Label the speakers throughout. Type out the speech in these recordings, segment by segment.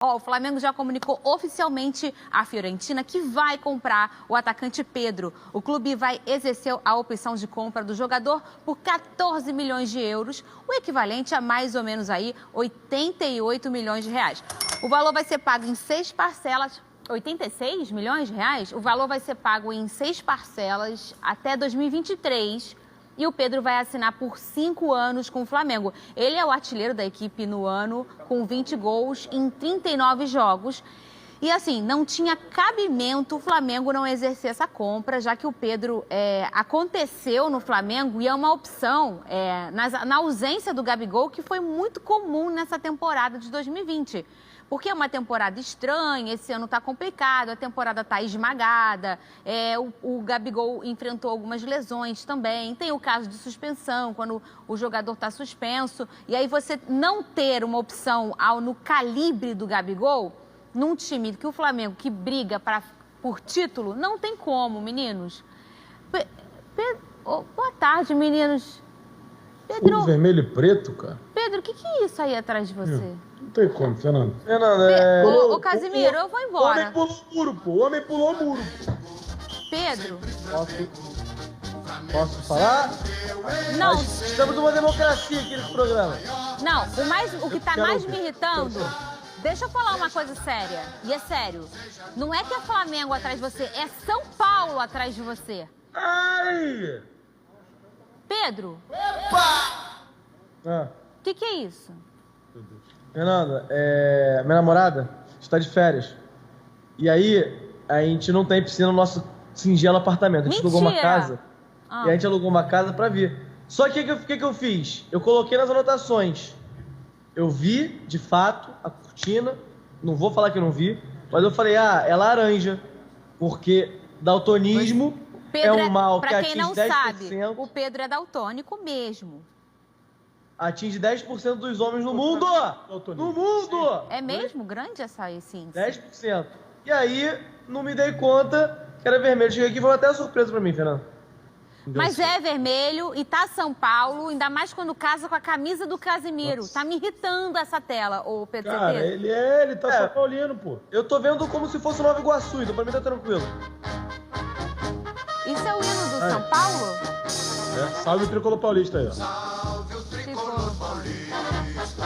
Speaker 1: Ó, o Flamengo já comunicou oficialmente à Fiorentina que vai comprar o atacante Pedro. O clube vai exercer a opção de compra do jogador por 14 milhões de euros, o equivalente a mais ou menos aí 88 milhões de reais. O valor vai ser pago em 6 parcelas. 86 milhões de reais? O valor vai ser pago em 6 parcelas até 2023. E o Pedro vai assinar por 5 anos com o Flamengo. Ele é o artilheiro da equipe no ano, com 20 gols em 39 jogos. E assim, não tinha cabimento o Flamengo não exercer essa compra, já que o Pedro aconteceu no Flamengo e é uma opção na ausência do Gabigol, que foi muito comum nessa temporada de 2020. Porque é uma temporada estranha, esse ano está complicado, a temporada está esmagada, o Gabigol enfrentou algumas lesões também, tem o caso de suspensão, quando o jogador está suspenso, e aí você não ter uma opção no calibre do Gabigol, num time que o Flamengo, que briga por título, não tem como, meninos. Boa tarde, meninos. Pedro,
Speaker 2: Tudo vermelho e preto, cara.
Speaker 1: Pedro, o que é isso aí atrás de você?
Speaker 2: Não tem como, Fernando.
Speaker 1: Ô, Casimiro, eu vou embora.
Speaker 2: O homem pulou o muro, pô. O homem pulou o muro.
Speaker 1: Pedro.
Speaker 3: Posso falar?
Speaker 1: Não.
Speaker 3: Estamos numa democracia aqui nesse programa.
Speaker 1: Não, o que tá mais me irritando... Deixa eu falar uma coisa séria, e é sério. Não é que é Flamengo atrás de você, é São Paulo atrás de você.
Speaker 3: Ai!
Speaker 1: Pedro.
Speaker 3: Ah,
Speaker 1: O que é isso?
Speaker 3: Fernanda, minha namorada está de férias. E aí, a gente não tem piscina no nosso singelo apartamento. A gente alugou uma casa. E a gente alugou uma casa pra vir. Só que o que eu fiz? Eu coloquei nas anotações. Eu vi, de fato, a cortina. Não vou falar que eu não vi. Mas eu falei, é laranja. Porque daltonismo é um mal que atinge 10%.
Speaker 1: Pra quem não sabe, o Pedro é daltônico mesmo.
Speaker 3: Atinge 10% dos homens no mundo! No mundo!
Speaker 1: É mesmo? Grande esse índice?
Speaker 3: 10%. E aí, não me dei conta que era vermelho. Cheguei aqui e foi até uma surpresa pra mim, Fernando.
Speaker 1: Mas é vermelho e tá São Paulo, ainda mais quando casa com a camisa do Casimiro.
Speaker 2: Nossa.
Speaker 1: Tá me irritando essa tela, ô Pedro.
Speaker 2: Cara, ele tá São Paulino, pô.
Speaker 3: Eu tô vendo como se fosse Nova Iguaçu, então pra mim tá tranquilo.
Speaker 1: Isso é o hino do São Paulo?
Speaker 2: Salve o Tricolor Paulista aí, ó.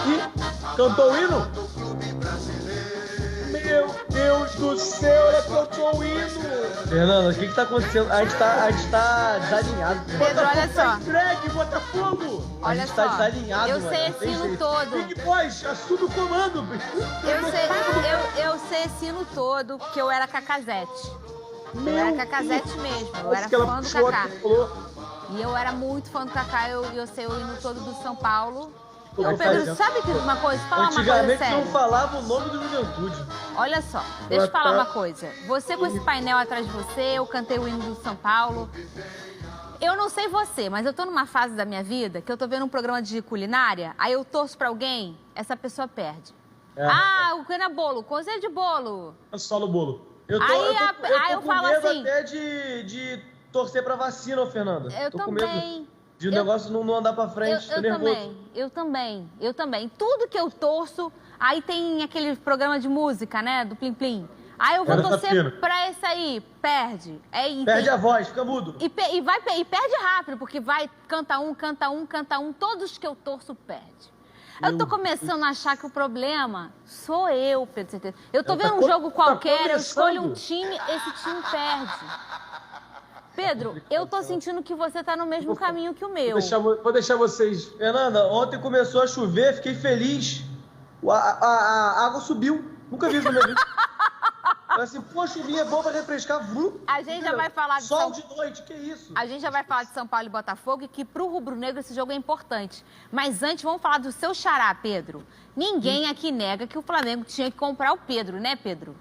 Speaker 3: E cantou o hino? Meu Deus do céu, ela cantou o hino! Fernanda, o que tá acontecendo? A gente tá desalinhado.
Speaker 1: Pedro, olha só.
Speaker 2: Entregue, Botafogo!
Speaker 1: Olha
Speaker 3: a gente
Speaker 1: só.
Speaker 3: tá desalinhado,
Speaker 1: Eu
Speaker 3: mano.
Speaker 1: sei esse hino todo.
Speaker 2: Big Boys, assume o comando!
Speaker 1: Eu sei esse hino todo, porque eu era Cacazete. Eu era Cacazete mesmo, eu era fã do Cacá. E eu era muito fã do Cacá, eu sei o hino todo do São Paulo. Ô Pedro, sabe que uma coisa? Falar uma coisa
Speaker 3: Antigamente
Speaker 1: séria.
Speaker 3: não falava o nome do Juventude.
Speaker 1: Olha só, deixa eu falar uma coisa. Você com esse painel atrás de você, eu cantei o hino do São Paulo. Eu não sei você, mas eu tô numa fase da minha vida que eu tô vendo um programa de culinária, aí eu torço pra alguém, essa pessoa perde. O que é bolo, coisa de bolo.
Speaker 2: É só no bolo.
Speaker 3: Eu tô
Speaker 1: eu
Speaker 3: com
Speaker 1: falo
Speaker 3: medo
Speaker 1: assim,
Speaker 3: até de torcer pra vacina, ô Fernanda.
Speaker 1: Eu
Speaker 3: tô
Speaker 1: também.
Speaker 3: com medo de o negócio não andar pra frente.
Speaker 1: Eu também. Tudo que eu torço, aí tem aquele programa de música, né, do Plim Plim. Aí eu vou torcer pra esse aí, perde.
Speaker 3: Perde a voz, fica mudo.
Speaker 1: E perde rápido, porque vai, canta um, todos que eu torço perde. Eu tô começando a achar que o problema sou eu, Pedro Certeza. Eu tô vendo um jogo qualquer, eu escolho um time, esse time perde. Pedro, eu tô sentindo que você tá no mesmo caminho que o meu.
Speaker 2: Vou deixar vocês...
Speaker 3: Fernanda, ontem começou a chover, fiquei feliz. A água subiu. Nunca vi isso na minha vida. Falei assim, pô, chuvinha é bom pra refrescar.
Speaker 1: A gente já vai falar de
Speaker 3: Sol de noite, que isso?
Speaker 1: A gente já vai falar de São Paulo e Botafogo e que pro rubro-negro esse jogo é importante. Mas antes, vamos falar do seu xará, Pedro. Ninguém aqui nega que o Flamengo tinha que comprar o Pedro, né, Pedro?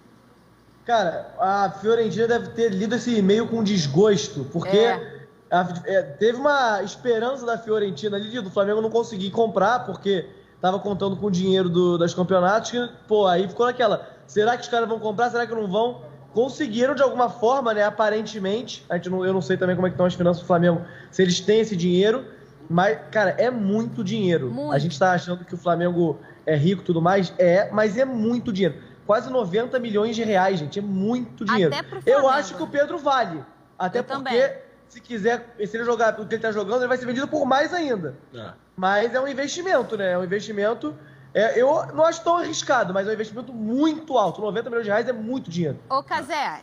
Speaker 3: Cara, a Fiorentina deve ter lido esse e-mail com desgosto, porque teve uma esperança da Fiorentina ali, do Flamengo não conseguir comprar, porque tava contando com o dinheiro das campeonatos, que, pô, aí ficou naquela, será que os caras vão comprar, será que não vão? Conseguiram de alguma forma, né, aparentemente, eu não sei também como é que estão as finanças do Flamengo, se eles têm esse dinheiro, mas, cara, é muito dinheiro.
Speaker 1: Muito.
Speaker 3: A gente tá achando que o Flamengo é rico e tudo mais, mas é muito dinheiro. Quase 90 milhões de reais, gente, é muito dinheiro.
Speaker 1: Até pro Flamengo.
Speaker 3: Eu acho que o Pedro vale, até
Speaker 1: Eu
Speaker 3: porque
Speaker 1: também.
Speaker 3: se ele jogar o que ele tá jogando, ele vai ser vendido por mais ainda. Mas é um investimento, né? É um investimento... eu não acho tão arriscado, mas é um investimento muito alto. 90 milhões de reais é muito dinheiro.
Speaker 1: Ô, Cazé,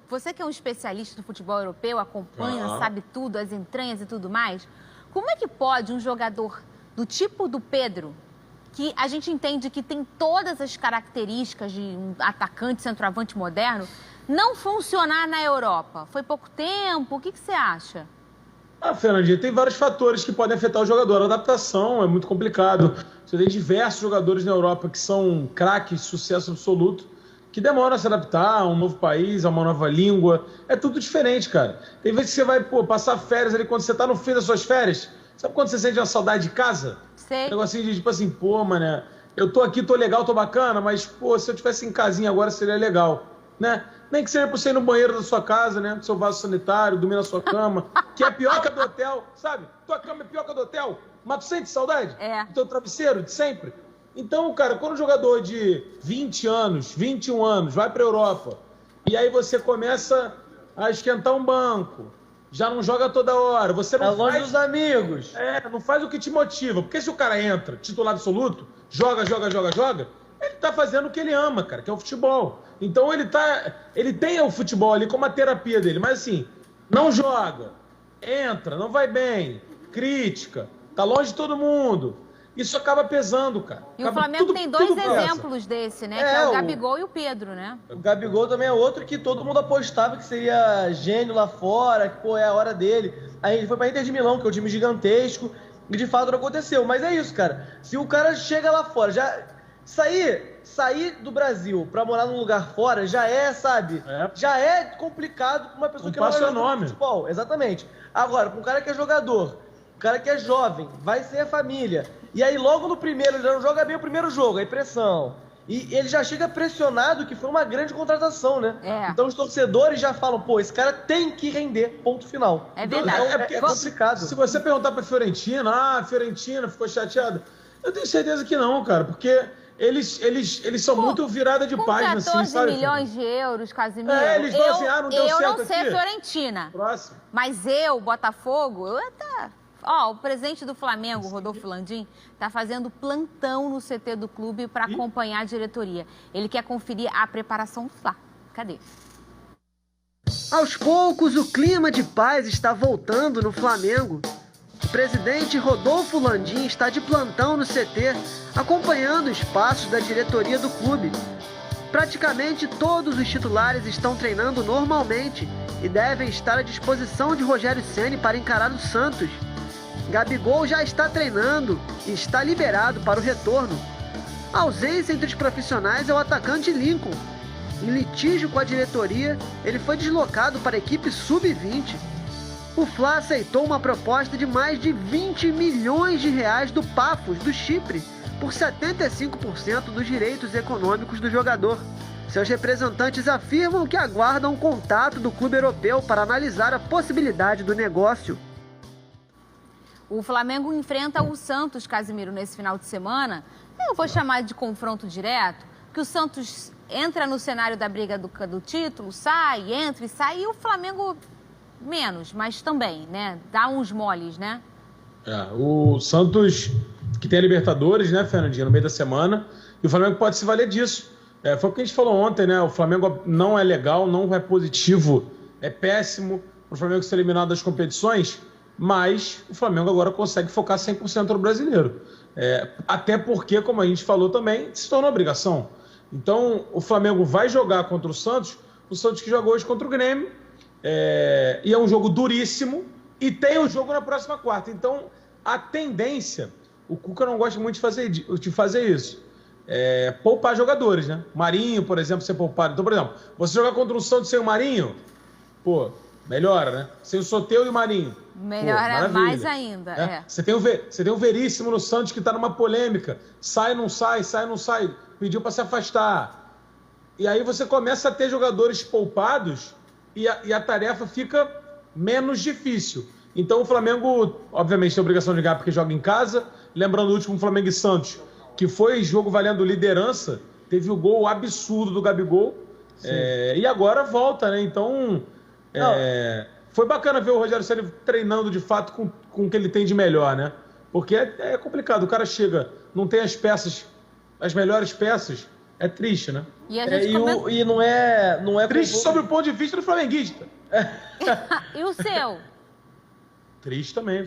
Speaker 1: você que é um especialista do futebol europeu, acompanha, sabe tudo, as entranhas e tudo mais, como é que pode um jogador do tipo do Pedro, que a gente entende que tem todas as características de um atacante, centroavante moderno, não funcionar na Europa? Foi pouco tempo? O que você acha?
Speaker 2: Fernandinha, tem vários fatores que podem afetar o jogador. A adaptação é muito complicado. Você tem diversos jogadores na Europa que são craques, sucesso absoluto, que demoram a se adaptar a um novo país, a uma nova língua. É tudo diferente, cara. Tem vezes que você vai passar férias ali, quando você tá no fim das suas férias. Sabe quando você sente uma saudade de casa?
Speaker 1: Sei.
Speaker 2: Um negocinho de tipo assim, mané, eu tô aqui, tô legal, tô bacana, mas, se eu tivesse em casinha agora seria legal, né? Nem que seja pra você ir no banheiro da sua casa, né? Do seu vaso sanitário, dormir na sua cama, que é pior que a do hotel, sabe? Tua cama é pior que a do hotel, mas tu sente saudade? Do teu travesseiro, de sempre? Então, cara, quando um jogador de 20 anos, 21 anos, vai pra Europa, e aí você começa a esquentar um banco, já não joga toda hora, você não
Speaker 3: longe dos amigos.
Speaker 2: Não faz o que te motiva, porque se o cara entra, titular absoluto, joga, ele tá fazendo o que ele ama, cara, que é o futebol. Então ele tem o futebol ali como a terapia dele, mas assim, não joga, entra, não vai bem, crítica, tá longe de todo mundo. Isso acaba pesando, cara.
Speaker 1: E o Flamengo tem dois exemplos desse, né? Que é o Gabigol e o Pedro, né?
Speaker 3: O Gabigol também é outro que todo mundo apostava que seria gênio lá fora, que, é a hora dele. Aí ele foi pra Inter de Milão, que é um time gigantesco, e de fato não aconteceu. Mas é isso, cara. Se o cara chega lá fora, já... Sair do Brasil pra morar num lugar fora já sabe? Já é complicado pra uma pessoa que não vai jogar futebol. Exatamente. Agora, pra um cara que é jogador, um cara que é jovem, vai ser a família. E aí logo no primeiro, ele já não joga bem o primeiro jogo, aí pressão. E ele já chega pressionado, que foi uma grande contratação, né? Então os torcedores já falam, esse cara tem que render, ponto final.
Speaker 1: É verdade.
Speaker 3: Então, é complicado.
Speaker 2: Se você perguntar pra Fiorentina, a Fiorentina ficou chateada. Eu tenho certeza que não, cara, porque eles são muito virada de página, assim, sabe?
Speaker 1: 14 milhões de euros, Casimiro.
Speaker 2: Eles vão assim, não deu certo aqui.
Speaker 1: Eu não sei Fiorentina.
Speaker 2: Próximo.
Speaker 1: Mas Botafogo, eu até... o presidente do Flamengo, Rodolfo Landim, está fazendo plantão no CT do clube para acompanhar a diretoria. Ele quer conferir a preparação lá. Cadê?
Speaker 4: Aos poucos, o clima de paz está voltando no Flamengo. O presidente Rodolfo Landim está de plantão no CT, acompanhando os passos da diretoria do clube. Praticamente todos os titulares estão treinando normalmente e devem estar à disposição de Rogério Ceni para encarar o Santos. Gabigol já está treinando e está liberado para o retorno. A ausência entre os profissionais é o atacante Lincoln. Em litígio com a diretoria, ele foi deslocado para a equipe sub-20. O Fla aceitou uma proposta de mais de 20 milhões de reais do Paphos, do Chipre, por 75% dos direitos econômicos do jogador. Seus representantes afirmam que aguardam o contato do clube europeu para analisar a possibilidade do negócio.
Speaker 1: O Flamengo enfrenta o Santos, Casimiro, nesse final de semana. Eu vou chamar de confronto direto, que o Santos entra no cenário da briga do título, entra e sai, e o Flamengo menos, mas também, né? Dá uns moles, né?
Speaker 2: O Santos, que tem a Libertadores, né, Fernandinha, no meio da semana, e o Flamengo pode se valer disso. Foi o que a gente falou ontem, né? O Flamengo não é legal, não é positivo, é péssimo para o Flamengo ser eliminado das competições, mas o Flamengo agora consegue focar 100% no brasileiro. Até porque, como a gente falou também, se tornou obrigação. Então, o Flamengo vai jogar contra o Santos que jogou hoje contra o Grêmio, e é um jogo duríssimo, e tem um jogo na próxima quarta. Então, a tendência, o Cuca não gosta muito de fazer isso, poupar jogadores, né? Marinho, por exemplo, ser poupado. Então, por exemplo, você jogar contra o Santos sem o Marinho, melhora, né? Sem o Soteldo e o Marinho.
Speaker 1: Melhora mais ainda,
Speaker 2: Você tem o Veríssimo no Santos, que está numa polêmica. Sai, não sai, pediu para se afastar. E aí você começa a ter jogadores poupados e a tarefa fica menos difícil. Então o Flamengo, obviamente, tem a obrigação de ganhar porque joga em casa. Lembrando o último Flamengo e Santos, que foi jogo valendo liderança, teve o gol absurdo do Gabigol, e agora volta, né? Então, foi bacana ver o Rogério Ceni treinando de fato com o que ele tem de melhor, né? Porque é complicado, o cara chega, não tem as melhores peças, é triste, né?
Speaker 3: E não é
Speaker 2: triste sobre o ponto de vista do flamenguista.
Speaker 1: E o seu?
Speaker 2: Triste também,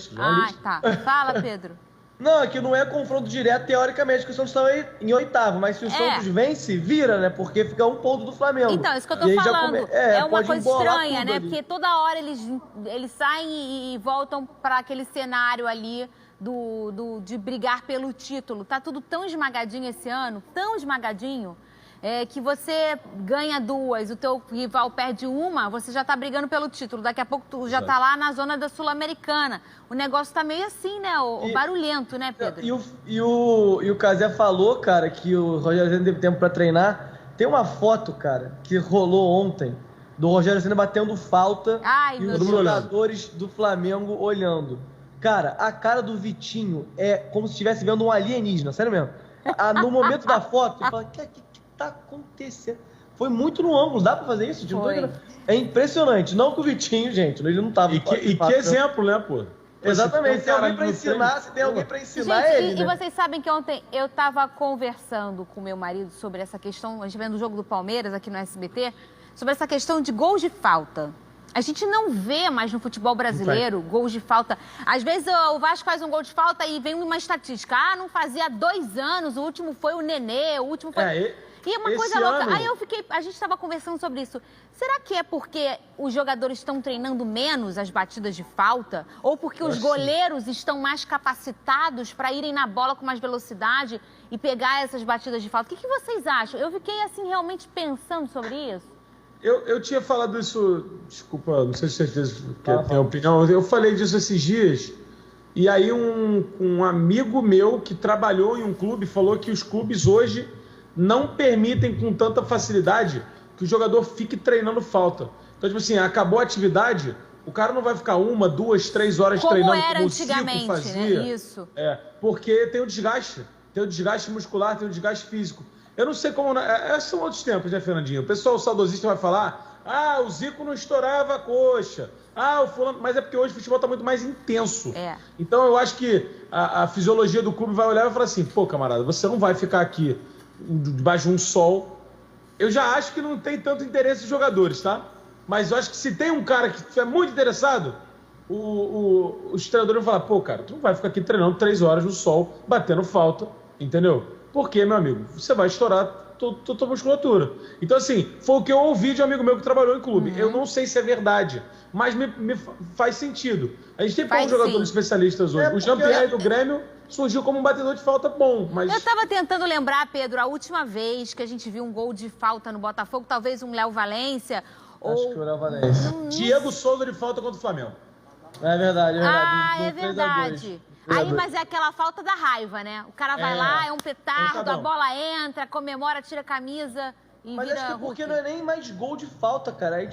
Speaker 1: tá. Fala, Pedro.
Speaker 3: Não, é que não é confronto direto, teoricamente, que o Santos está em oitavo. Mas se o Santos vence, vira, né? Porque fica um ponto do Flamengo.
Speaker 1: Então, isso que eu tô falando. É uma coisa estranha, né? Porque toda hora eles saem e voltam para aquele cenário ali de brigar pelo título. Tá tudo tão esmagadinho esse ano, tão esmagadinho, que você ganha 2, o teu rival perde 1, você já tá brigando pelo título. Daqui a pouco tu já tá lá na zona da Sul-Americana. O negócio tá meio assim, né? O barulhento, né, Pedro?
Speaker 3: E o Cazé falou, cara, que o Rogério Ceni teve tempo pra treinar. Tem uma foto, cara, que rolou ontem, do Rogério Ceni batendo falta e os jogadores do Flamengo olhando. Cara, a cara do Vitinho é como se estivesse vendo um alienígena, sério mesmo. No momento da foto, ele fala, o que tá acontecendo? Foi muito no ângulo, dá pra fazer isso? É impressionante. Não que o Vitinho, gente, ele não tava...
Speaker 2: E que exemplo, né, pô?
Speaker 3: Exatamente, se tem alguém pra ensinar, se tem alguém pra ensinar
Speaker 1: gente, e vocês sabem que ontem eu tava conversando com meu marido sobre essa questão, a gente vendo o jogo do Palmeiras aqui no SBT, sobre essa questão de gols de falta. A gente não vê mais no futebol brasileiro gols de falta. Às vezes o Vasco faz um gol de falta e vem uma estatística. Não fazia 2 anos, o último foi o Nenê, o último foi... E uma coisa louca. Aí a gente estava conversando sobre isso. Será que é porque os jogadores estão treinando menos as batidas de falta? Ou porque os goleiros estão mais capacitados para irem na bola com mais velocidade e pegar essas batidas de falta? O que vocês acham? Eu fiquei assim realmente pensando sobre isso.
Speaker 2: Eu tinha falado isso, desculpa, não sei se vocês têm opinião, eu falei disso esses dias, e aí um amigo meu que trabalhou em um clube falou que os clubes hoje não permitem com tanta facilidade que o jogador fique treinando falta. Então, tipo assim, acabou a atividade, o cara não vai ficar 1, 2, 3 horas treinando como o Zico fazia.
Speaker 1: Né? Isso.
Speaker 2: Porque tem o desgaste muscular, tem o desgaste físico. Eu não sei como... são outros tempos, né, Fernandinho? O pessoal saudosista vai falar, o Zico não estourava a coxa, o fulano... Mas é porque hoje o futebol está muito mais intenso. Então eu acho que a fisiologia do clube vai olhar e vai falar assim, pô, camarada, você não vai ficar aqui debaixo de um sol. Eu já acho que não tem tanto interesse dos jogadores, tá? Mas eu acho que se tem um cara que é muito interessado, os treinadores vão falar, pô, cara, tu não vai ficar aqui treinando 3 horas no sol, batendo falta, entendeu? Porque, meu amigo, você vai estourar tua musculatura. Então, assim, foi o que eu ouvi de um amigo meu que trabalhou em clube. Eu não sei se é verdade, mas me faz sentido. A gente tem poucos jogadores especialistas hoje. O Jean-Pierre do Grêmio surgiu como um batedor de falta bom, mas...
Speaker 1: Eu tava tentando lembrar, Pedro, a última vez que a gente viu um gol de falta no Botafogo, talvez um Léo Valência,
Speaker 3: Acho que o Léo Valência.
Speaker 2: Diego Souza de falta contra o Flamengo.
Speaker 3: É verdade, é verdade.
Speaker 1: É verdade. Aí, mas é aquela falta da raiva, né? O cara vai lá, é um petardo, a bola entra, comemora, tira a camisa e
Speaker 3: mas
Speaker 1: vira
Speaker 3: acho que é porque não é nem mais gol de falta, cara.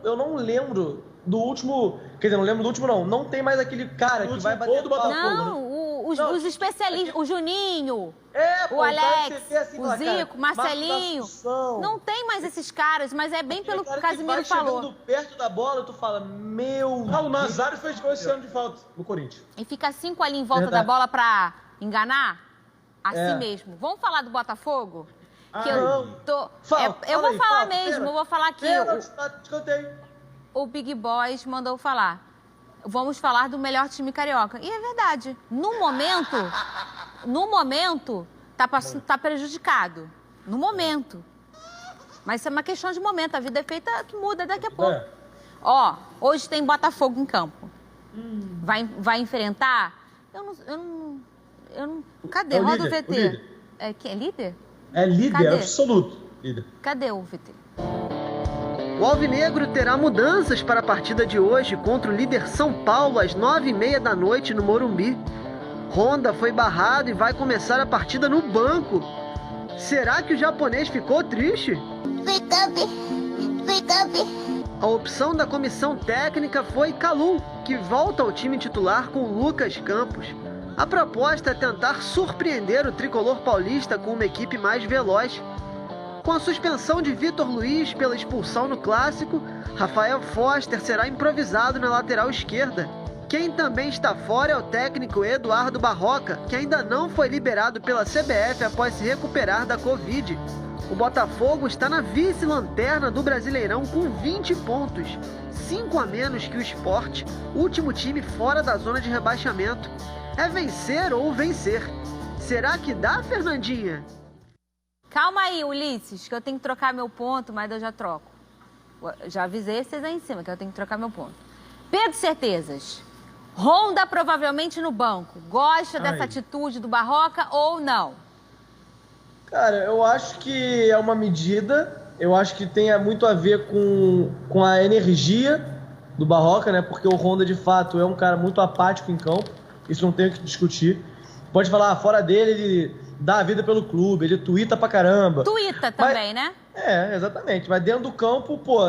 Speaker 3: Eu não lembro do último... Quer dizer, não lembro do último, não. Não tem mais aquele cara que vai bater do Botafogo.
Speaker 1: Não, os especialistas, o Juninho, o
Speaker 3: Alex,
Speaker 1: assim, o Zico, o Marcelinho. Não tem mais esses caras, mas é bem pelo que o Casimiro falou.
Speaker 3: Chegando perto da bola, tu fala, meu Deus.
Speaker 2: O Nazário fez gol esse ano de falta no Corinthians.
Speaker 1: E fica 5 ali em volta da bola pra enganar? Assim mesmo. Vamos falar do Botafogo? Eu vou falar mesmo, eu vou falar aqui. O Big Boys mandou falar. Vamos falar do melhor time carioca. E é verdade. No momento, tá prejudicado. No momento. Mas isso é uma questão de momento. A vida é feita que muda daqui a pouco. Hoje tem Botafogo em campo. Vai enfrentar? Eu não. Cadê? Roda o VT. Quem é líder?
Speaker 2: É líder absoluto. Líder.
Speaker 1: Cadê o VT?
Speaker 4: O Alvinegro terá mudanças para a partida de hoje contra o líder São Paulo às 9h30 da noite no Morumbi. Honda foi barrado e vai começar a partida no banco. Será que o japonês ficou triste? A opção da comissão técnica foi Kalou, que volta ao time titular com Lucas Campos. A proposta é tentar surpreender o tricolor paulista com uma equipe mais veloz. Com a suspensão de Vitor Luiz pela expulsão no Clássico, Rafael Foster será improvisado na lateral esquerda. Quem também está fora é o técnico Eduardo Barroca, que ainda não foi liberado pela CBF após se recuperar da Covid. O Botafogo está na vice-lanterna do Brasileirão com 20 pontos, 5 a menos que o Sport, último time fora da zona de rebaixamento. É vencer ou vencer. Será que dá, Fernandinha?
Speaker 1: Calma aí, Ulisses, que eu tenho que trocar meu ponto, mas eu já troco. Já avisei vocês aí em cima que eu tenho que trocar meu ponto. Pedro Certezas. Honda provavelmente no banco. Gosta dessa atitude do Barroca ou não?
Speaker 3: Cara, eu acho que é uma medida, eu acho que tem muito a ver com a energia do Barroca, né? Porque o Honda, de fato, é um cara muito apático em campo, isso não tem o que discutir. Pode falar, fora dele, ele dá a vida pelo clube, ele tuita pra caramba.
Speaker 1: Tuita também, né?
Speaker 3: É, exatamente. Mas dentro do campo, pô,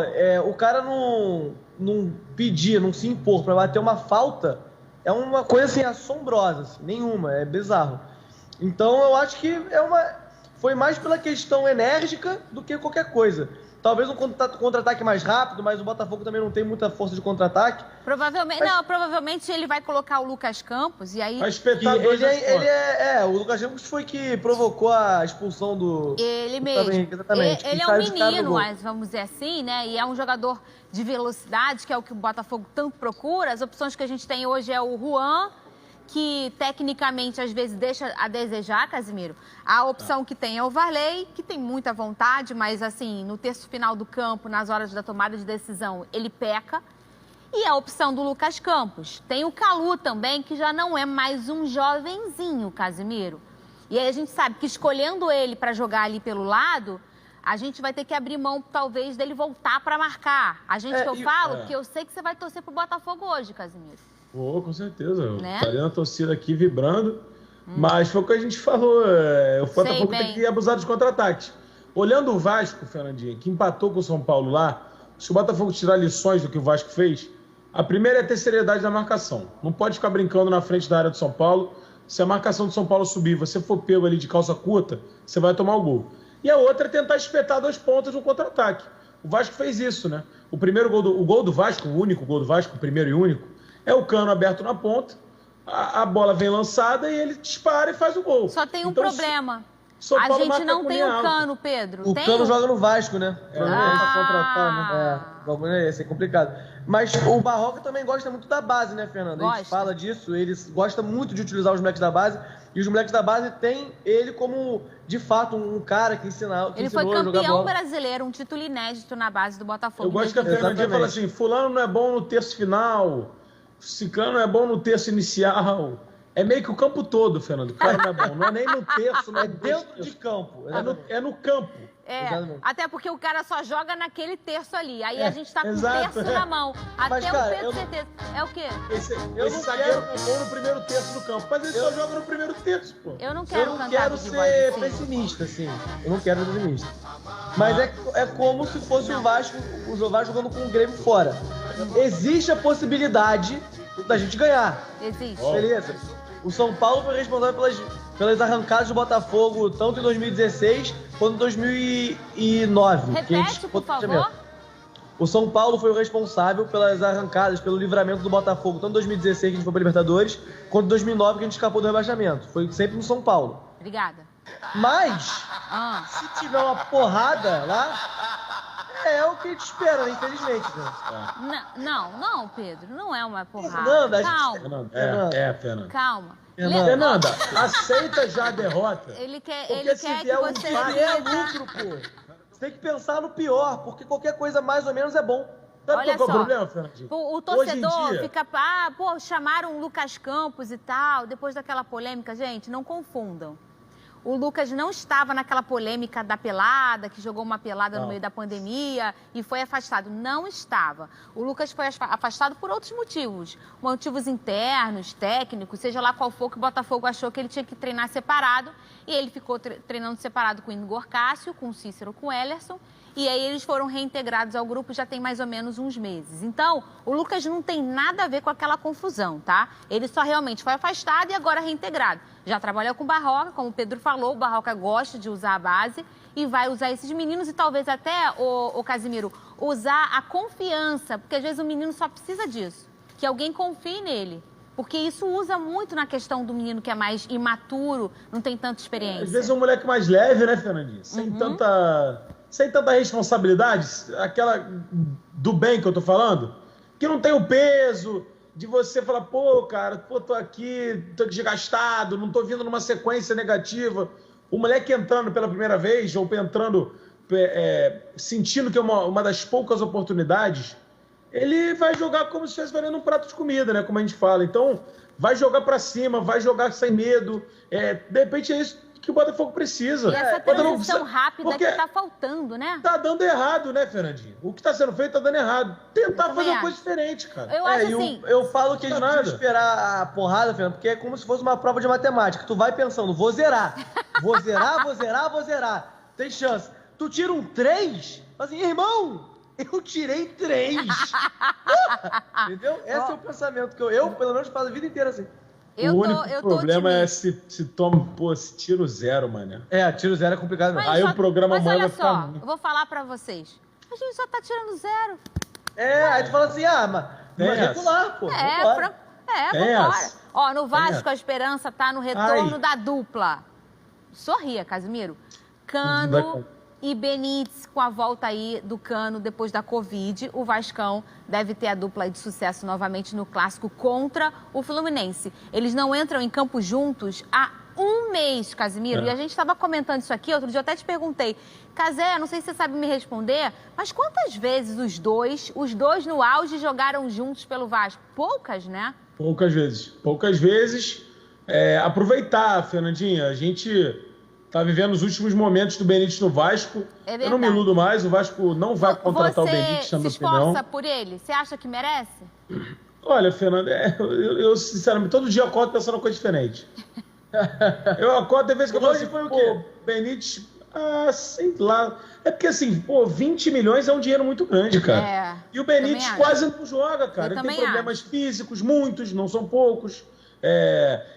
Speaker 3: o cara não pedir, não se impor pra bater uma falta, é uma coisa, assim, assombrosa, assim, nenhuma, é bizarro. Então, eu acho que foi mais pela questão enérgica do que qualquer coisa. Talvez um contra-ataque mais rápido, mas o Botafogo também não tem muita força de contra-ataque.
Speaker 1: Provavelmente, não, provavelmente ele vai colocar o Lucas Campos e aí...
Speaker 2: Vai espetar dois
Speaker 3: o Lucas Campos foi que provocou a expulsão do...
Speaker 1: Ele mesmo.
Speaker 3: Exatamente.
Speaker 1: Ele é um menino, mas vamos dizer assim, né? E é um jogador de velocidade, que é o que o Botafogo tanto procura. As opções que a gente tem hoje é o Juan, que tecnicamente às vezes deixa a desejar, Casimiro. A opção que tem é o Varley, que tem muita vontade, mas assim, no terço final do campo, nas horas da tomada de decisão, ele peca. E a opção do Lucas Campos. Tem o Calu também, que já não é mais um jovenzinho, Casimiro. E aí a gente sabe que escolhendo ele para jogar ali pelo lado, a gente vai ter que abrir mão, talvez, dele voltar para marcar. A gente porque eu sei que você vai torcer pro Botafogo hoje, Casimiro.
Speaker 2: Pô, com certeza.
Speaker 1: Né?
Speaker 2: Estaria na torcida aqui vibrando. Mas foi o que a gente falou. O Botafogo tem que abusar dos contra-ataques. Olhando o Vasco, Fernandinha, que empatou com o São Paulo lá, se o Botafogo tirar lições do que o Vasco fez, a primeira é ter seriedade na marcação. Não pode ficar brincando na frente da área do São Paulo. Se a marcação do São Paulo subir, você for pego ali de calça curta, você vai tomar o gol. E a outra é tentar espetar 2 pontos no contra-ataque. O Vasco fez isso, né? O gol do Vasco, o único gol do Vasco, o primeiro e único, é o Cano aberto na ponta, a bola vem lançada e ele dispara e faz o gol.
Speaker 1: Só tem um problema. A gente não tem o Cano, Pedro.
Speaker 3: O Cano joga no Vasco, né? O bagulho é esse, é complicado. Mas o Barroca também gosta muito da base, né, Fernando? A gente fala disso, ele gosta muito de utilizar os moleques da base, e os moleques da base têm ele como, de fato, um cara que ensinou a jogar bola.
Speaker 1: Ele foi campeão brasileiro, um título inédito na base do Botafogo.
Speaker 2: Eu gosto que a Fernandinha fala assim, fulano não é bom no terço final, ciclano é bom no terço inicial. É meio que o campo todo, Fernando. O cara não é bom. Não é nem no terço, não é
Speaker 3: dentro de campo.
Speaker 2: É no campo.
Speaker 1: Até porque o cara só joga naquele terço ali. Aí a gente tá com o terço na mão. Até o Pedro Certeza. É o quê?
Speaker 2: Esse zagueiro é bom no primeiro terço do campo. Mas ele só joga no primeiro terço, pô.
Speaker 1: Eu não quero
Speaker 3: ser pessimista, assim. Eu não quero ser pessimista. Mas é como se fosse o Vasco jogando com o Grêmio fora. Existe a possibilidade da gente ganhar.
Speaker 1: Existe.
Speaker 3: Beleza? O São Paulo foi responsável pelas arrancadas do Botafogo, tanto em 2016 quanto em 2009.
Speaker 1: Repete, por favor.
Speaker 3: O São Paulo foi o responsável pelas arrancadas, pelo livramento do Botafogo, tanto em 2016, que a gente foi para Libertadores, quanto em 2009, que a gente escapou do rebaixamento. Foi sempre no São Paulo.
Speaker 1: Obrigada.
Speaker 3: Mas, se tiver uma porrada lá, é o que a gente espera, né? Infelizmente. Né?
Speaker 1: Não, Pedro. Não é uma porrada.
Speaker 3: Fernanda,
Speaker 1: calma.
Speaker 2: Fernanda.
Speaker 1: Calma.
Speaker 2: Fernanda, aceita já a derrota.
Speaker 1: Ele quer
Speaker 3: que você...
Speaker 1: é
Speaker 3: lucro, pô. Você tem que pensar no pior, porque qualquer coisa mais ou menos é bom.
Speaker 2: Sabe qual é o problema, Fernandinho?
Speaker 1: O torcedor fica... chamaram o Lucas Campos e tal. Depois daquela polêmica, gente, não confundam. o Lucas não estava naquela polêmica da pelada, que jogou uma pelada no meio da pandemia e foi afastado. Não estava. O Lucas foi afastado por outros motivos. Motivos internos, técnicos, seja lá qual for, que o Botafogo achou que ele tinha que treinar separado. E ele ficou treinando separado com o Igor Cássio, com o Cícero, com o Ellerson. E aí eles foram reintegrados ao grupo já tem mais ou menos uns meses. Então, o Lucas não tem nada a ver com aquela confusão, tá? Ele só realmente foi afastado e agora reintegrado. Já trabalhou com o Barroca, como o Pedro falou, o Barroca gosta de usar a base e vai usar esses meninos e talvez até, o Casimiro, usar a confiança, porque às vezes o menino só precisa disso, que alguém confie nele. Porque isso usa muito na questão do menino que é mais imaturo, não tem tanta experiência.
Speaker 2: Às vezes é um moleque mais leve, né, Fernandinha? Sem tanta responsabilidade, aquela do bem que eu tô falando, que não tem o peso de você falar, pô, cara, tô aqui, tô desgastado, não tô vindo numa sequência negativa. O moleque entrando pela primeira vez, ou entrando, sentindo que é uma das poucas oportunidades, ele vai jogar como se estivesse valendo um prato de comida, né, como a gente fala. Então, vai jogar pra cima, vai jogar sem medo. De repente é isso que o Botafogo precisa.
Speaker 1: E essa transição rápida que tá faltando, né?
Speaker 2: Tá dando errado, né, Fernandinho? O que tá sendo feito tá dando errado. Tentar fazer uma coisa diferente, cara.
Speaker 1: Eu acho assim...
Speaker 3: Eu falo que a gente precisa esperar a porrada, Fernando, porque é como se fosse uma prova de matemática. Tu vai pensando, vou zerar. Vou zerar. Tem chance. Tu tira um 3, assim, irmão, eu tirei 3. Entendeu? Esse é o pensamento que eu pelo menos, faço a vida inteira assim.
Speaker 2: O único problema é se toma, se tiro 0, mano.
Speaker 3: Tiro 0 é complicado mesmo.
Speaker 2: Aí o programa
Speaker 1: mas
Speaker 2: amanhã
Speaker 1: olha
Speaker 2: vai ficar...
Speaker 1: só, eu vou falar pra vocês. A gente só tá tirando 0.
Speaker 3: Aí tu fala assim, mas regular, pô.
Speaker 1: Vambora. Ó, no Vasco a esperança tá no retorno da dupla. Sorria, Casimiro. Cano e Benítez com a volta aí do Cano depois da Covid. O Vascão deve ter a dupla de sucesso novamente no clássico contra o Fluminense. Eles não entram em campo juntos há um mês, Casimiro. E a gente estava comentando isso aqui, outro dia eu até te perguntei. Casé, não sei se você sabe me responder, mas quantas vezes os dois no auge jogaram juntos pelo Vasco? Poucas, né?
Speaker 2: Poucas vezes. Aproveitar, Fernandinha, a gente... tá vivendo os últimos momentos do Benítez no Vasco. Eu não me iludo mais, o Vasco não vai contratar o Benítez, na minha opinião.
Speaker 1: Você se esforça por ele? Você acha que merece?
Speaker 2: Olha, Fernando, eu sinceramente, todo dia eu acordo pensando uma coisa diferente. Eu acordo, tem vezes que eu falo assim, foi o quê? Benítez, sei lá. É porque assim, 20 milhões é um dinheiro muito grande, cara. E o Benítez quase não joga, cara. Ele tem problemas físicos, muitos, não são poucos.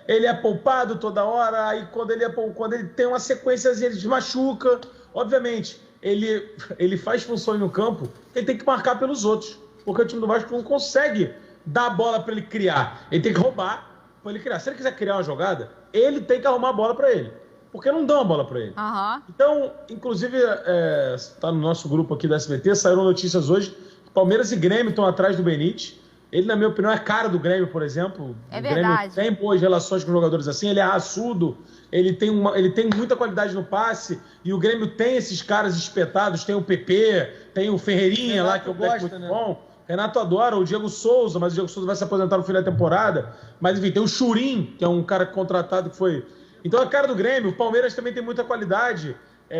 Speaker 2: Ele é poupado toda hora, aí quando ele tem uma sequência, ele desmachuca. Obviamente, ele faz funções no campo, ele tem que marcar pelos outros, porque o time do Vasco não consegue dar a bola para ele criar. Ele tem que roubar para ele criar. Se ele quiser criar uma jogada, ele tem que arrumar a bola para ele, porque não dão a bola para ele. Então, inclusive, está no nosso grupo aqui da SBT, saíram notícias hoje que Palmeiras e Grêmio estão atrás do Benítez. Ele, na minha opinião, é cara do Grêmio, por exemplo.
Speaker 1: É
Speaker 2: verdade. O Grêmio tem boas relações com jogadores assim, ele é raçudo, ele tem muita qualidade no passe, e o Grêmio tem esses caras espetados, tem o PP, tem o Ferreirinha Renato lá, que é um muito bom. Renato adora, o Diego Souza, mas o Diego Souza vai se aposentar no fim da temporada. Mas, enfim, tem o Churin, que é um cara contratado que foi... Então, é cara do Grêmio. O Palmeiras também tem muita qualidade.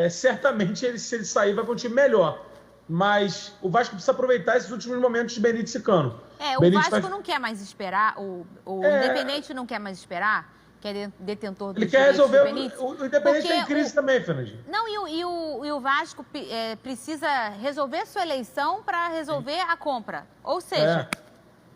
Speaker 2: Certamente, se ele sair, vai para um time melhor. Mas o Vasco precisa aproveitar esses últimos momentos de Benítez e Cano.
Speaker 1: O Vasco não quer mais esperar, o Independente não quer mais esperar, que é detentor do
Speaker 2: Ele quer resolver, o Independente tem crise também, Fernandinho.
Speaker 1: Não, e o Vasco precisa resolver sua eleição para resolver a compra. Ou seja...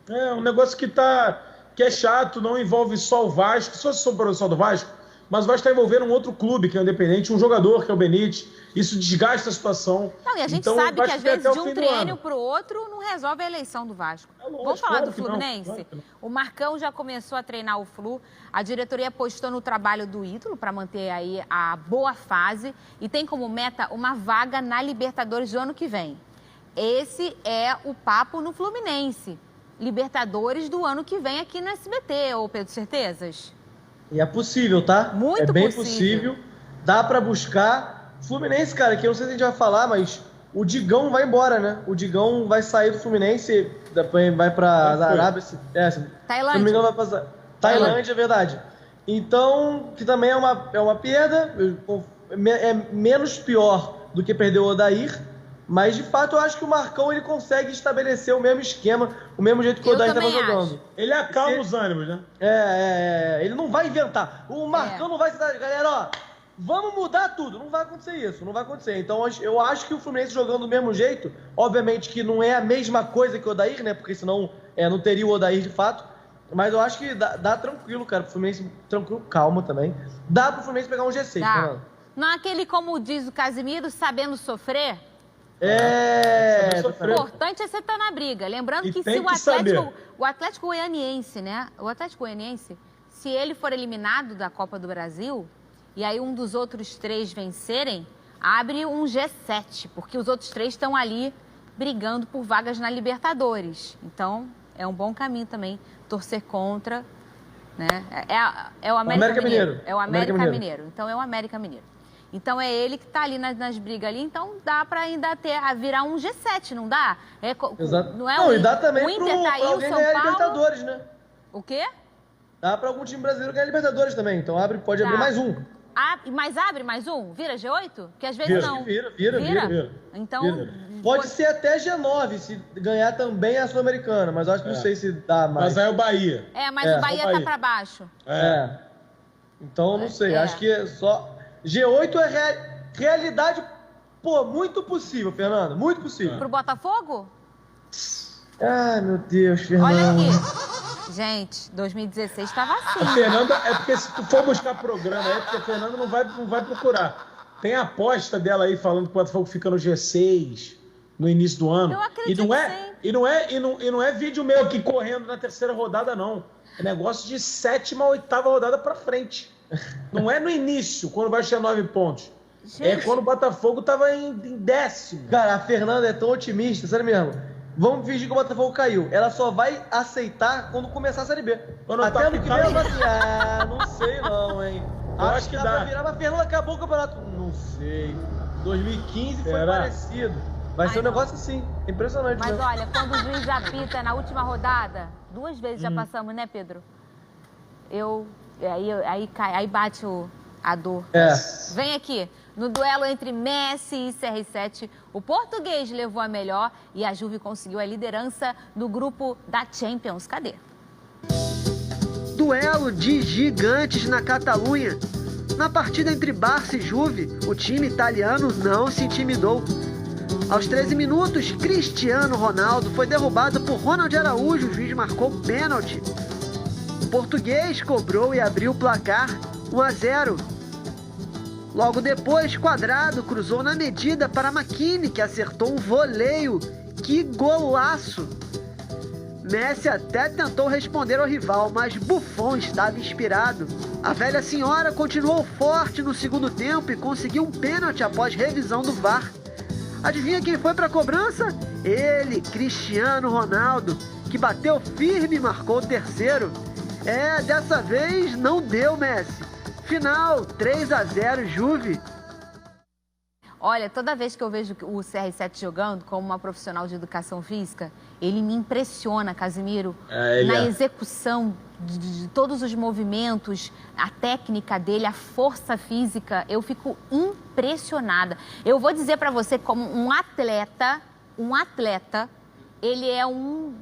Speaker 2: É um negócio que é chato, não envolve só o Vasco. Se fosse só o produção do Vasco, mas o Vasco está envolvendo um outro clube, que é o Independente, um jogador, que é o Benítez. Isso desgasta a situação.
Speaker 1: Não, e a gente sabe que às vezes de um triênio para o outro não resolve a eleição do Vasco. Vamos falar do Fluminense? O Marcão já começou a treinar o Flu. A diretoria apostou no trabalho do ídolo para manter aí a boa fase. E tem como meta uma vaga na Libertadores do ano que vem. Esse é o papo no Fluminense. Libertadores do ano que vem aqui no SBT, ô Pedro Certezas.
Speaker 3: E é possível, tá?
Speaker 1: Muito
Speaker 3: bem possível. Dá pra buscar. Fluminense, cara, que eu não sei se a gente vai falar, mas o Digão vai embora, né? O Digão vai sair do Fluminense, depois vai pra Arábia.
Speaker 1: Tailândia.
Speaker 3: Se não me engano, vai pra Tailândia, é verdade. Então, que também é uma perda, é menos pior do que perder o Odair, mas de fato eu acho que o Marcão ele consegue estabelecer o mesmo esquema, o mesmo jeito que o Odair estava jogando.
Speaker 2: Ele acalma os ânimos, né?
Speaker 3: Ele não vai inventar. O Marcão não vai se dar, galera, ó, vamos mudar tudo. Não vai acontecer isso, não vai acontecer. Então eu acho que o Fluminense jogando do mesmo jeito, obviamente que não é a mesma coisa que o Odair, né? Porque senão não teria o Odair de fato. Mas eu acho que dá tranquilo, cara, pro Fluminense, tranquilo, calma também. Dá pro Fluminense pegar um G6, Fernando.
Speaker 1: Não é aquele, como diz o Casimiro, sabendo sofrer?
Speaker 2: Sabendo
Speaker 1: O importante é você estar na briga. Lembrando que se o Atlético Goianiense, né? O Atlético Goianiense, se ele for eliminado da Copa do Brasil, e aí um dos outros 3 vencerem, abre um G7, porque os outros 3 estão ali brigando por vagas na Libertadores. Então, é um bom caminho também torcer contra, né? É o América Mineiro. É o América Mineiro. Então, é o América Mineiro. Então, é ele que está ali nas brigas ali. Então, dá para ainda virar um G7, não dá?
Speaker 3: Exato.
Speaker 1: Não,
Speaker 3: e dá também
Speaker 1: o Inter tá aí, o
Speaker 3: alguém
Speaker 1: São
Speaker 3: ganhar
Speaker 1: Paulo...
Speaker 3: Libertadores, né?
Speaker 1: O quê?
Speaker 3: Dá para algum time brasileiro ganhar Libertadores também. Então, pode abrir mais um.
Speaker 1: Mas abre mais um? Vira G8? Porque às vezes não.
Speaker 3: Vira.
Speaker 1: Então...
Speaker 3: Pode ser até G9, se ganhar também a Sul-Americana, mas eu acho que não sei se dá mais.
Speaker 2: Mas aí é o Bahia.
Speaker 1: Mas o Bahia tá pra baixo.
Speaker 3: Então, não sei. Acho que só... G8 é realidade, muito possível, Fernando. Muito possível.
Speaker 1: Pro Botafogo?
Speaker 3: Ai, meu Deus, Fernando.
Speaker 1: Olha aqui. Gente, 2016 tava assim.
Speaker 2: A Fernanda, é porque se tu for buscar programa aí, porque a Fernanda não vai procurar. Tem a aposta dela aí falando que o Botafogo fica no G6 no início do ano.
Speaker 1: Eu acredito
Speaker 2: e não é vídeo meu aqui correndo na terceira rodada, não. É negócio de 7ª a 8ª rodada pra frente. Não é no início, quando vai chegar 9 pontos. Gente. É quando o Botafogo tava em 10º.
Speaker 3: Cara, a Fernanda é tão otimista, sério mesmo. Vamos fingir que o Botafogo caiu. Ela só vai aceitar quando começar a Série B. Até ano que vem ela vai assim, não sei não, hein. Acho que dá pra virar, mas a Fernanda acabou o campeonato. Não sei. 2015 foi parecido. Vai ser um negócio assim, impressionante.
Speaker 1: Mas
Speaker 3: mesmo.
Speaker 1: Olha, quando o juiz apita na última rodada, 2 vezes já passamos, né, Pedro? Aí bate a dor. Vem aqui, no duelo entre Messi e CR7, o português levou a melhor e a Juve conseguiu a liderança do grupo da Champions. Cadê?
Speaker 4: Duelo de gigantes na Catalunha. Na partida entre Barça e Juve, o time italiano não se intimidou. Aos 13 minutos, Cristiano Ronaldo foi derrubado por Ronald Araújo, o juiz marcou pênalti. O português cobrou e abriu o placar 1-0. Logo depois, Quadrado cruzou na medida para McKennie, que acertou um voleio. Que golaço! Messi até tentou responder ao rival, mas Buffon estava inspirado. A velha senhora continuou forte no segundo tempo e conseguiu um pênalti após revisão do VAR. Adivinha quem foi para a cobrança? Ele, Cristiano Ronaldo, que bateu firme e marcou o terceiro. Dessa vez não deu, Messi. Final, 3-0 Juve.
Speaker 1: Olha, toda vez que eu vejo o CR7 jogando como uma profissional de educação física, ele me impressiona, Casimiro, na execução de todos os movimentos, a técnica dele, a força física. Eu fico impressionada. Eu vou dizer para você, como um atleta, ele é o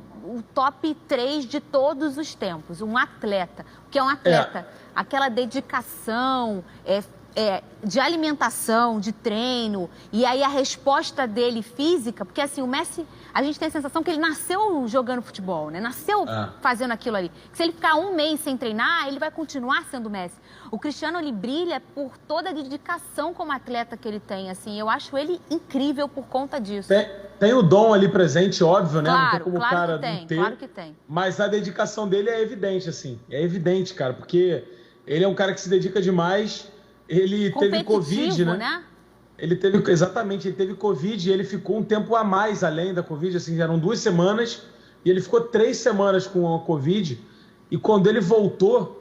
Speaker 1: top 3 de todos os tempos. Um atleta. O que é um atleta? Aquela dedicação, de alimentação, de treino, e aí a resposta dele física, porque assim, o Messi, a gente tem a sensação que ele nasceu jogando futebol, né? Nasceu fazendo aquilo ali. Se ele ficar um mês sem treinar, ele vai continuar sendo Messi. O Cristiano, ele brilha por toda a dedicação como atleta que ele tem, assim, eu acho ele incrível por conta disso.
Speaker 2: Tem o dom ali presente, óbvio, né?
Speaker 1: Claro,
Speaker 2: não tem como
Speaker 1: claro
Speaker 2: o cara
Speaker 1: que tem,
Speaker 2: não ter,
Speaker 1: claro que tem.
Speaker 2: Mas a dedicação dele é evidente, assim. É evidente, cara, porque ele é um cara que se dedica demais. Ele teve Covid, né? Ele teve Covid e ele ficou um tempo a mais além da Covid, assim, eram 2 semanas e ele ficou 3 semanas com a Covid e quando ele voltou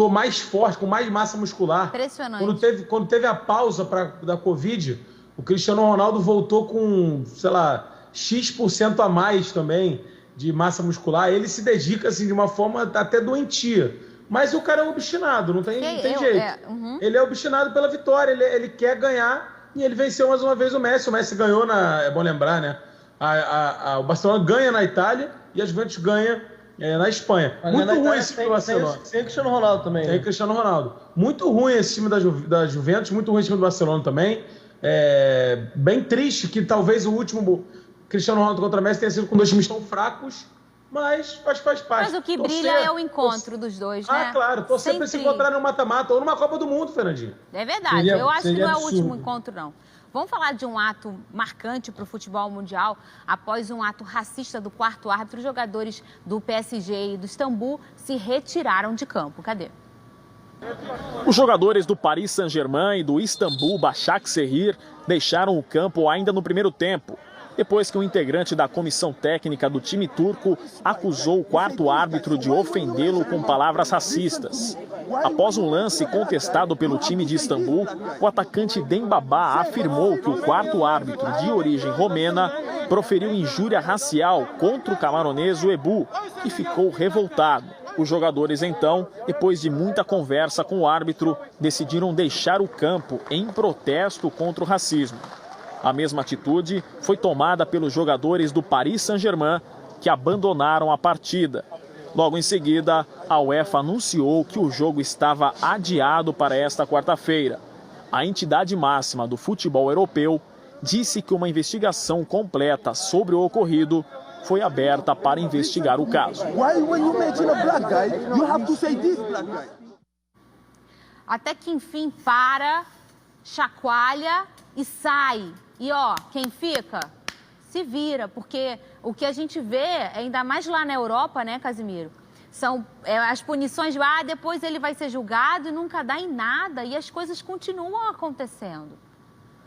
Speaker 2: mais forte, com mais massa muscular.
Speaker 1: Impressionante.
Speaker 2: Quando teve a pausa da Covid, o Cristiano Ronaldo voltou com, sei lá, X% a mais também. de massa muscular, ele se dedica assim, de uma forma até doentia. Mas o cara é obstinado, não tem jeito. Ele é obstinado pela vitória, ele quer ganhar e ele venceu mais uma vez o Messi. O Messi ganhou é bom lembrar, né? O Barcelona ganha na Itália e a Juventus ganha na Espanha. Muito ruim esse time do Barcelona.
Speaker 3: Sem Cristiano Ronaldo também.
Speaker 2: Sem Cristiano Ronaldo. Muito ruim esse time da Juventus, muito ruim esse time do Barcelona também. Bem triste que talvez o último Cristiano Ronaldo contra Messi tenha sido com 2 times tão fracos, mas faz parte.
Speaker 1: Mas o que brilha é o encontro dos dois, né?
Speaker 2: Claro. Torcer para se encontrar no mata-mata ou numa Copa do Mundo, Fernandinho.
Speaker 1: É verdade. Eu acho que não é o último encontro, não. Vamos falar de um ato marcante para o futebol mundial. Após um ato racista do 4º árbitro, os jogadores do PSG e do Istambul se retiraram de campo. Cadê?
Speaker 5: Os jogadores do Paris Saint-Germain e do Istambul Başakşehir deixaram o campo ainda no primeiro tempo, depois que um integrante da comissão técnica do time turco acusou o 4º árbitro de ofendê-lo com palavras racistas. Após um lance contestado pelo time de Istambul, o atacante Dembaba afirmou que o 4º árbitro de origem romena proferiu injúria racial contra o camaronês Uebu, que ficou revoltado. Os jogadores, então, depois de muita conversa com o árbitro, decidiram deixar o campo em protesto contra o racismo. A mesma atitude foi tomada pelos jogadores do Paris Saint-Germain, que abandonaram a partida. Logo em seguida, a UEFA anunciou que o jogo estava adiado para esta quarta-feira. A entidade máxima do futebol europeu disse que uma investigação completa sobre o ocorrido foi aberta para investigar o caso.
Speaker 1: Até que enfim chacoalha e sai. E quem fica, se vira, porque o que a gente vê, ainda mais lá na Europa, né, Casimiro? São as punições, depois ele vai ser julgado e nunca dá em nada, e as coisas continuam acontecendo.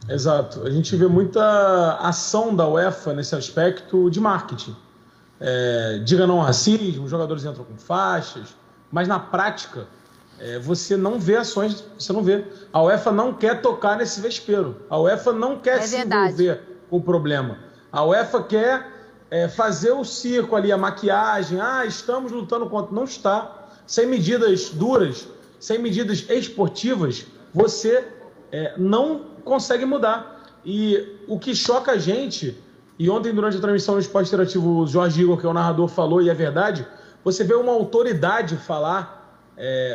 Speaker 2: Exato. A gente vê muita ação da UEFA nesse aspecto de marketing. Diga não ao racismo, os jogadores entram com faixas, mas na prática você não vê ações, você não vê. A UEFA não quer tocar nesse vespeiro. A UEFA não quer se envolver com o problema. A UEFA quer fazer o circo ali, a maquiagem. Estamos lutando contra. Não está. Sem medidas duras, sem medidas esportivas, você não consegue mudar. E o que choca a gente, e ontem durante a transmissão do Esporte Interativo, o Jorge Igor, que é o narrador, falou, e é verdade, você vê uma autoridade falar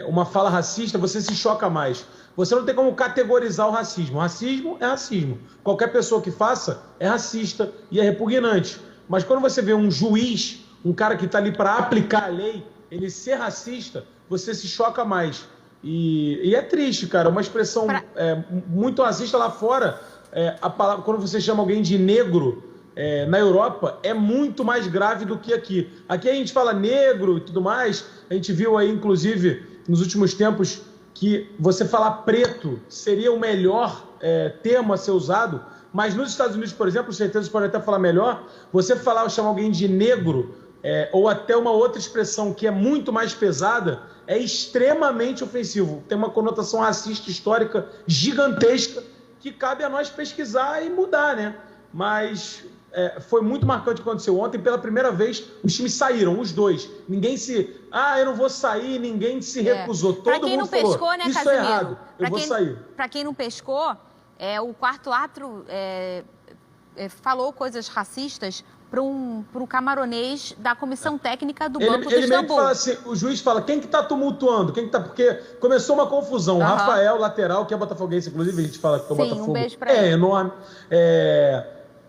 Speaker 2: uma fala racista, você se choca mais. Você não tem como categorizar o racismo. Racismo é racismo. Qualquer pessoa que faça é racista e é repugnante. Mas quando você vê um juiz, um cara que está ali para aplicar a lei, ele ser racista, você se choca mais. E é triste, cara. Uma expressão muito racista lá fora. A palavra, quando você chama alguém de negro, na Europa, é muito mais grave do que aqui. Aqui a gente fala negro e tudo mais. A gente viu aí, inclusive, nos últimos tempos, que você falar preto seria o melhor termo a ser usado. Mas nos Estados Unidos, por exemplo, certeza você pode até falar melhor, você chamar alguém de negro, ou até uma outra expressão que é muito mais pesada, é extremamente ofensivo. Tem uma conotação racista histórica gigantesca que cabe a nós pesquisar e mudar, né? Mas foi muito marcante o que aconteceu ontem. Pela primeira vez, os times saíram, os dois. Ninguém se... eu não vou sair, ninguém se recusou. Todo mundo falou,
Speaker 1: pescou, né,
Speaker 2: isso
Speaker 1: Casimiro?
Speaker 2: é errado, eu vou sair.
Speaker 1: Para quem não pescou, o 4º árbitro falou coisas racistas para o camaronês da comissão técnica do Banco do Istambul. Ele meio que
Speaker 2: fala assim, o juiz fala, quem que tá tumultuando? Porque começou uma confusão. O Rafael, lateral, que é botafoguense, inclusive, a gente fala que é o Botafogo.
Speaker 1: Um beijo pra ele.
Speaker 2: É enorme.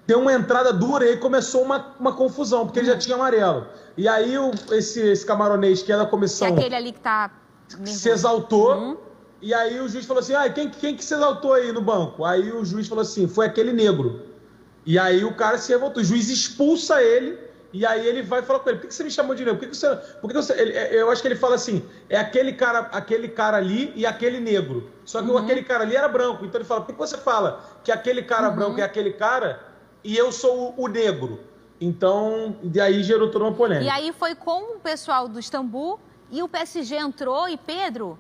Speaker 2: Deu uma entrada dura e aí começou uma confusão, porque ele já tinha amarelo. E aí esse camaronês, que é da comissão...
Speaker 1: Que é aquele ali que tá...
Speaker 2: se exaltou, e aí o juiz falou assim, quem que se exaltou aí no banco? Aí o juiz falou assim, foi aquele negro. E aí o cara se revoltou, o juiz expulsa ele, e aí ele vai falar com ele, por que você me chamou de negro? Eu acho que ele fala assim, é aquele cara ali e aquele negro. Só que aquele cara ali era branco, então ele fala, por que você fala que aquele cara branco é aquele cara e eu sou o negro? Então, de aí gerou toda uma polêmica.
Speaker 1: E aí foi com o pessoal do Istambul e o PSG entrou. E, Pedro,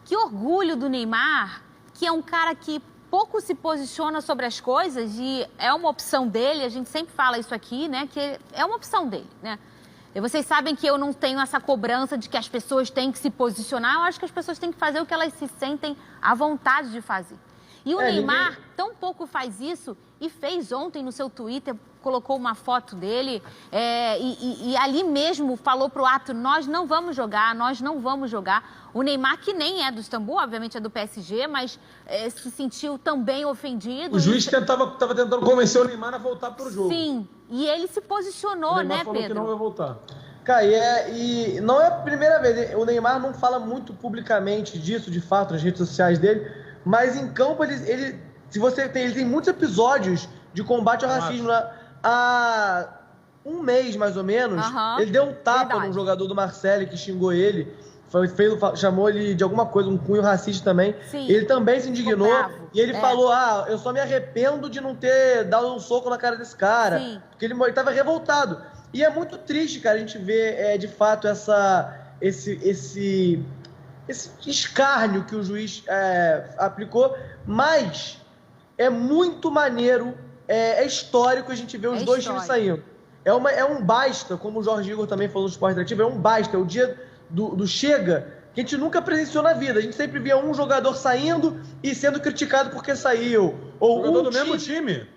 Speaker 1: que orgulho do Neymar, que é um cara que pouco se posiciona sobre as coisas e é uma opção dele, a gente sempre fala isso aqui, né, que é uma opção dele, né? E vocês sabem que eu não tenho essa cobrança de que as pessoas têm que se posicionar. Eu acho que as pessoas têm que fazer o que elas se sentem à vontade de fazer. E o Neymar tão pouco faz isso e fez ontem no seu Twitter, colocou uma foto dele e ali mesmo falou pro ato, nós não vamos jogar, nós não vamos jogar. O Neymar, que nem é do Istambul, obviamente é do PSG, mas se sentiu também ofendido.
Speaker 2: O juiz estava tentando convencer o Neymar a voltar pro jogo.
Speaker 1: Sim, e ele se posicionou, né, Pedro?
Speaker 2: Falou que não vai voltar.
Speaker 3: Cara, e não é a primeira vez, o Neymar não fala muito publicamente disso, de fato, nas redes sociais dele, mas em campo ele tem muitos episódios de combate ao racismo. Há um mês, mais ou menos, ele deu um tapa num jogador do Marseille que xingou ele, chamou ele de alguma coisa, um cunho racista também. Sim. Ele também se indignou e ele falou, eu só me arrependo de não ter dado um soco na cara desse cara. Sim. Porque ele estava revoltado. E é muito triste, cara, a gente ver, de fato, esse escárnio que o juiz aplicou, mas é muito maneiro, é histórico a gente ver os dois times saindo. É um basta, como o Jorge Igor também falou no Esporte Interativo, é um basta, é o dia do chega, que a gente nunca presenciou na vida. A gente sempre via um jogador saindo e sendo criticado porque saiu. Ou
Speaker 2: jogador do mesmo time.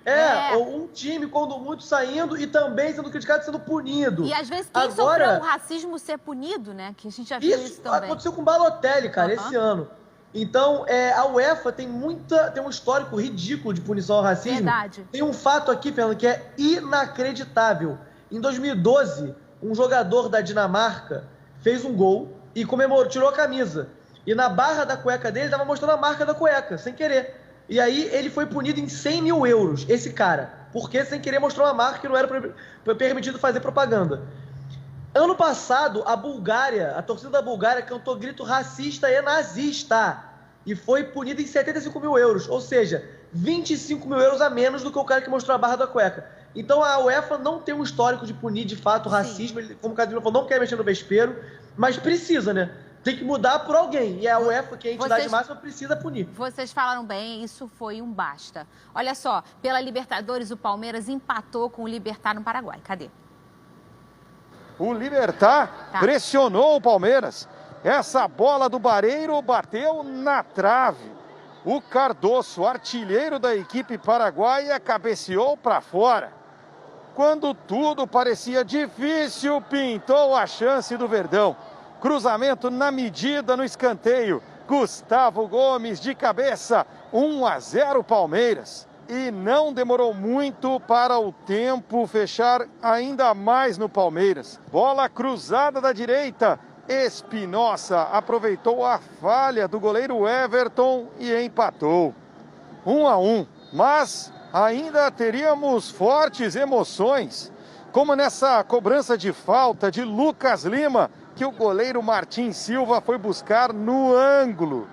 Speaker 3: Ou um time, quando muito, saindo e também sendo criticado e sendo punido.
Speaker 1: E às vezes quem sofreu o racismo ser punido, né? Que a gente já viu isso também.
Speaker 3: Aconteceu com o Balotelli, cara, esse ano. Então, a UEFA tem um histórico ridículo de punição ao racismo.
Speaker 1: Verdade.
Speaker 3: Tem um fato aqui, Fernando, que é inacreditável. Em 2012, um jogador da Dinamarca fez um gol e comemorou, tirou a camisa. E na barra da cueca dele, estava mostrando a marca da cueca, sem querer. E aí ele foi punido em 100 mil euros, esse cara. Porque sem querer mostrou uma marca que não era permitido fazer propaganda. Ano passado, a torcida da Bulgária cantou grito racista e nazista. E foi punida em 75 mil euros. Ou seja, 25 mil euros a menos do que o cara que mostrou a barra da cueca. Então a UEFA não tem um histórico de punir de fato o racismo. Ele, como o Cadinho falou, não quer mexer no vespeiro, mas precisa, né? Tem que mudar por alguém. E a UEFA, que é a entidade máxima, precisa punir.
Speaker 1: Vocês falaram bem, isso foi um basta. Olha só, pela Libertadores, o Palmeiras empatou com o Libertad no Paraguai. Cadê?
Speaker 6: O Libertad pressionou o Palmeiras. Essa bola do Barreiro bateu na trave. O Cardoso, artilheiro da equipe paraguaia, cabeceou para fora. Quando tudo parecia difícil, pintou a chance do Verdão. Cruzamento na medida no escanteio. Gustavo Gomes de cabeça, 1-0 Palmeiras. E não demorou muito para o tempo fechar ainda mais no Palmeiras. Bola cruzada da direita. Espinosa aproveitou a falha do goleiro Everton e empatou. 1-1. Mas ainda teríamos fortes emoções, como nessa cobrança de falta de Lucas Lima, que o goleiro Martin Silva foi buscar no ângulo.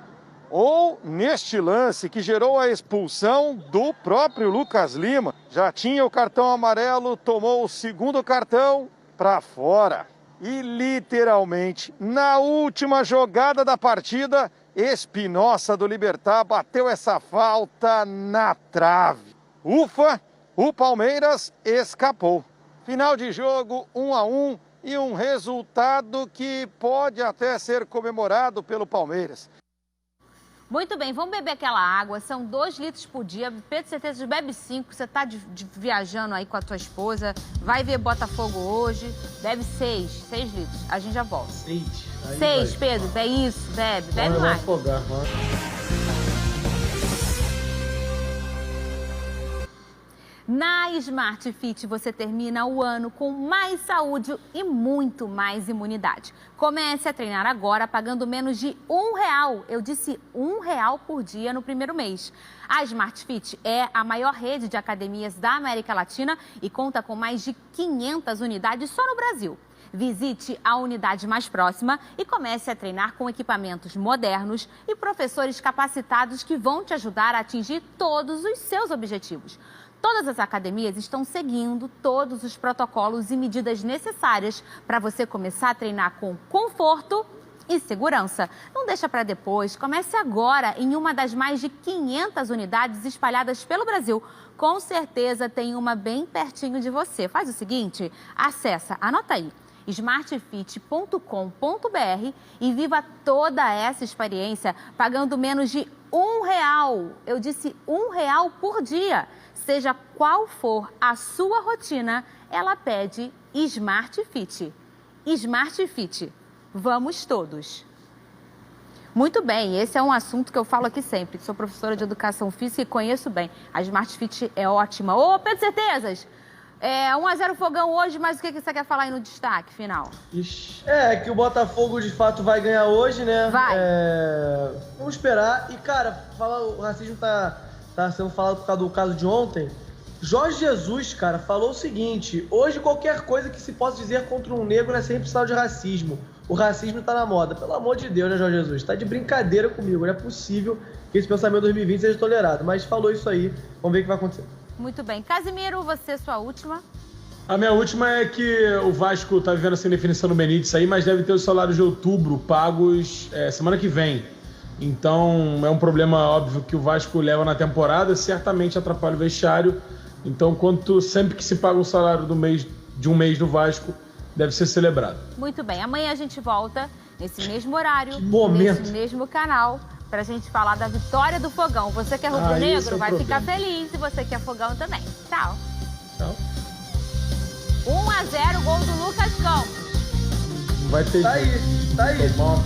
Speaker 6: Ou neste lance que gerou a expulsão do próprio Lucas Lima. Já tinha o cartão amarelo, tomou o segundo cartão para fora. E literalmente, na última jogada da partida, Espinosa do Libertad bateu essa falta na trave. Ufa, o Palmeiras escapou. Final de jogo, 1-1 e um resultado que pode até ser comemorado pelo Palmeiras.
Speaker 1: Muito bem, vamos beber aquela água, são 2 litros por dia, Pedro, certeza bebe 5, você está viajando aí com a tua esposa, vai ver Botafogo hoje, bebe 6 litros, a gente já volta. 6, Pedro, é isso, bebe mais.
Speaker 2: Vai afogar,
Speaker 1: Na Smart Fit você termina o ano com mais saúde e muito mais imunidade. Comece a treinar agora pagando menos de R$1. Eu disse R$1 por dia no primeiro mês. A Smart Fit é a maior rede de academias da América Latina e conta com mais de 500 unidades só no Brasil. Visite a unidade mais próxima e comece a treinar com equipamentos modernos e professores capacitados que vão te ajudar a atingir todos os seus objetivos. Todas as academias estão seguindo todos os protocolos e medidas necessárias para você começar a treinar com conforto e segurança. Não deixa para depois, comece agora em uma das mais de 500 unidades espalhadas pelo Brasil. Com certeza tem uma bem pertinho de você. Faz o seguinte, anota aí, smartfit.com.br e viva toda essa experiência pagando menos de R$1. Eu disse R$1 por dia. Seja qual for a sua rotina, ela pede Smart Fit. Smart Fit. Vamos todos. Muito bem, esse é um assunto que eu falo aqui sempre. Sou professora de educação física e conheço bem. A Smart Fit é ótima. Ô, Pedro Certezas, 1-0 Fogão hoje, mas o que você quer falar aí no destaque final?
Speaker 3: Que o Botafogo de fato vai ganhar hoje, né?
Speaker 1: Vai.
Speaker 3: Vamos esperar. E, cara, o racismo tá sendo falado por causa do caso de ontem. Jorge Jesus, cara, falou o seguinte: hoje qualquer coisa que se possa dizer contra um negro é sempre sinal de racismo. O racismo tá na moda. Pelo amor de Deus, né, Jorge Jesus? Tá de brincadeira comigo. Não é possível que esse pensamento 2020 seja tolerado. Mas falou isso aí. Vamos ver o que vai acontecer.
Speaker 1: Muito bem. Casimiro, você, sua última.
Speaker 2: A minha última é que o Vasco tá vivendo essa indefinição no Benítez aí, mas deve ter os salários de outubro pagos semana que vem. Então, é um problema óbvio que o Vasco leva na temporada, certamente atrapalha o vestiário. Então, sempre que se paga o salário de um mês do Vasco, deve ser celebrado.
Speaker 1: Muito bem. Amanhã a gente volta nesse mesmo horário,
Speaker 3: nesse
Speaker 1: mesmo canal, pra gente falar da vitória do Fogão. Você que é rubro-negro vai ficar feliz e você que é Fogão também. Tchau.
Speaker 2: Tchau.
Speaker 1: 1-0, gol do Lucas Campos.
Speaker 2: Vai ter
Speaker 3: Tá aí.
Speaker 2: Tá bom.